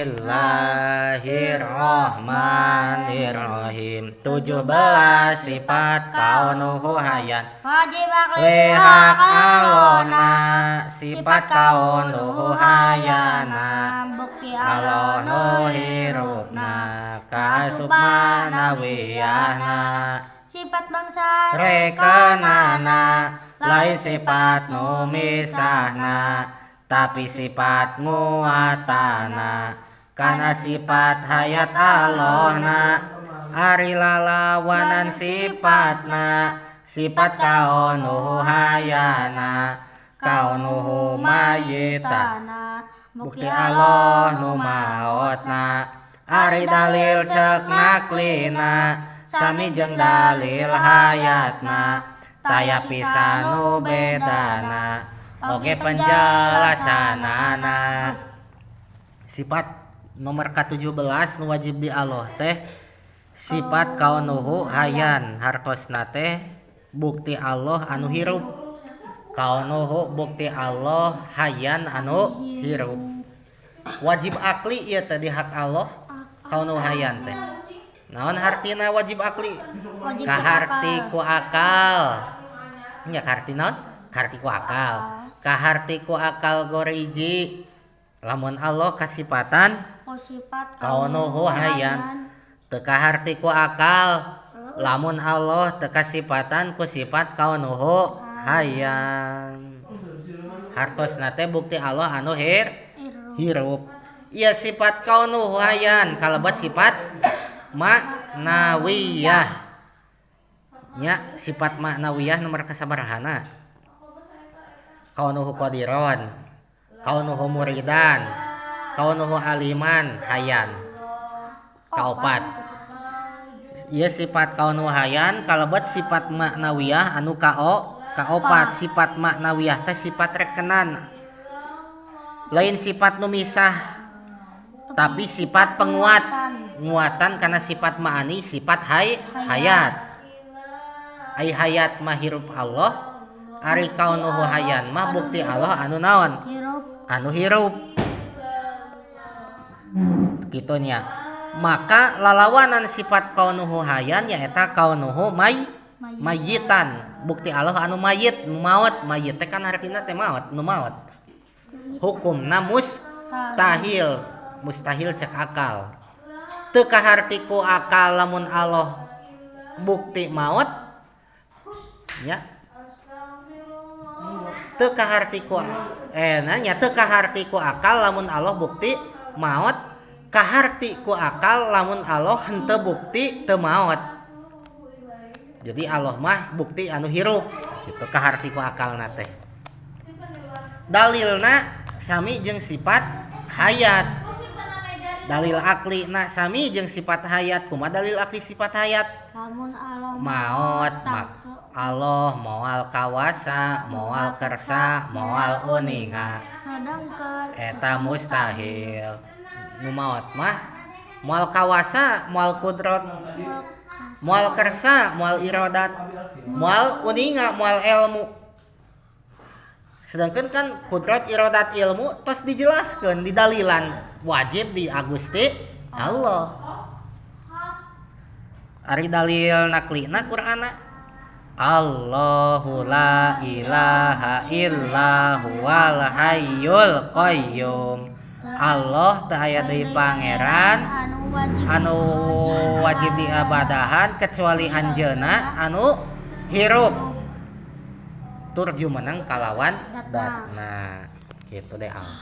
Bismillahirrahmanirrahim. 17 sifat kaunuhu hayan. Wajib akli Lihak alona sifat kaunuhu hayana. bukti Allah nu hirupna kasupna nawiyahna. sifat bangsa Rekenana lain sifat nu misahna, tapi sifat muatana kana sifat hayat Allahna. Ari lalawanan sifatna sifat kaunuhu hayana, kaunuhu mayitana bukti Allah nu maotna. Ari dalil cek naklina sami jeung dalil hayatna, taya pisan nu bedana oge penjelasanana. Sifat nomor ke-17 nu wajib di Allah teh sifat kaunuhu hayan, hartosna teh bukti Allah anu hirup. Kaunuhu bukti Allah hayan anu hirup. Wajib akli ieu teh di hak Allah kaunuhu hayan teh. Naon hartina wajib akli? Kaharti ku akal. Nya kaharti naon? Kaharti ku akal. Kaharti ku akal goriji. Lamun Allah kasifatan kaunuhu hayan. Teu kaharti ku akal. Lamun Allah teu kasifatan ku sifat kaunuhu hayan. Hartosna teh bukti Allah anu hirup. Ieu sifat kaunuhu hayan kalebet sifat maknawiyah. Nya sifat maknawiyah nomor kasabaraha? Kaunuhu qadiron, kaunuhu muridan, kaunuhu aliman hayan. Kaopat. Ieu sifat kaunuhu hayan kalebet sifat maknawiyah anu kaopat. Sifat maknawiyah teh sifat rekenan. Lain sifat nu misah, tapi sifat penguatan karena sifat ma'ani sifat hayat. Ai hayat mah hirup Allah, ari kaunuhu hayan mah bukti Allah anu naon? Anu hirup. Kitu nya. Maka lalawanan sifat kaunuhu hayan nyaeta kaunuhu mayitan. Bukti Allah anu mayit, nu maot. Mayit teh kan artina teh maot, nu maot. Hukumna mustahil. Mustahil cek akal. Teu kaharti ku akal lamun Allah bukti maut nya. Teu kaharti ku teu kaharti ku akal lamun Allah bukti maut. Kaharti ku akal lamun Allah henteu bukti teu maut. Jadi Allah mah bukti anu hirup. Kitu kaharti ku akalna teh. Dalilna sami jeung sifat hayat. Dalil akli na sami jeung sifat hayat. Kumaha dalil akli sifat hayat? Maot, Allah moal kawasa, moal kersa, moal uninga. Eta mustahil. Nu maot mah moal kawasa, moal kudrat, moal kersa, moal iradat, moal uninga, moal ilmu. Sedangkan kan kudrat iradat ilmu tos dijelaskeun di dalilan wajib di Agusti Allah. Ari dalil naklina Qur'ana Allahu la ilaha illa huwal hayyul qayyum. Allah teu aya deui pangeran anu wajib diabadahan kecuali anjeunna anu hirup. Turju menang kalawan datna gitu deh.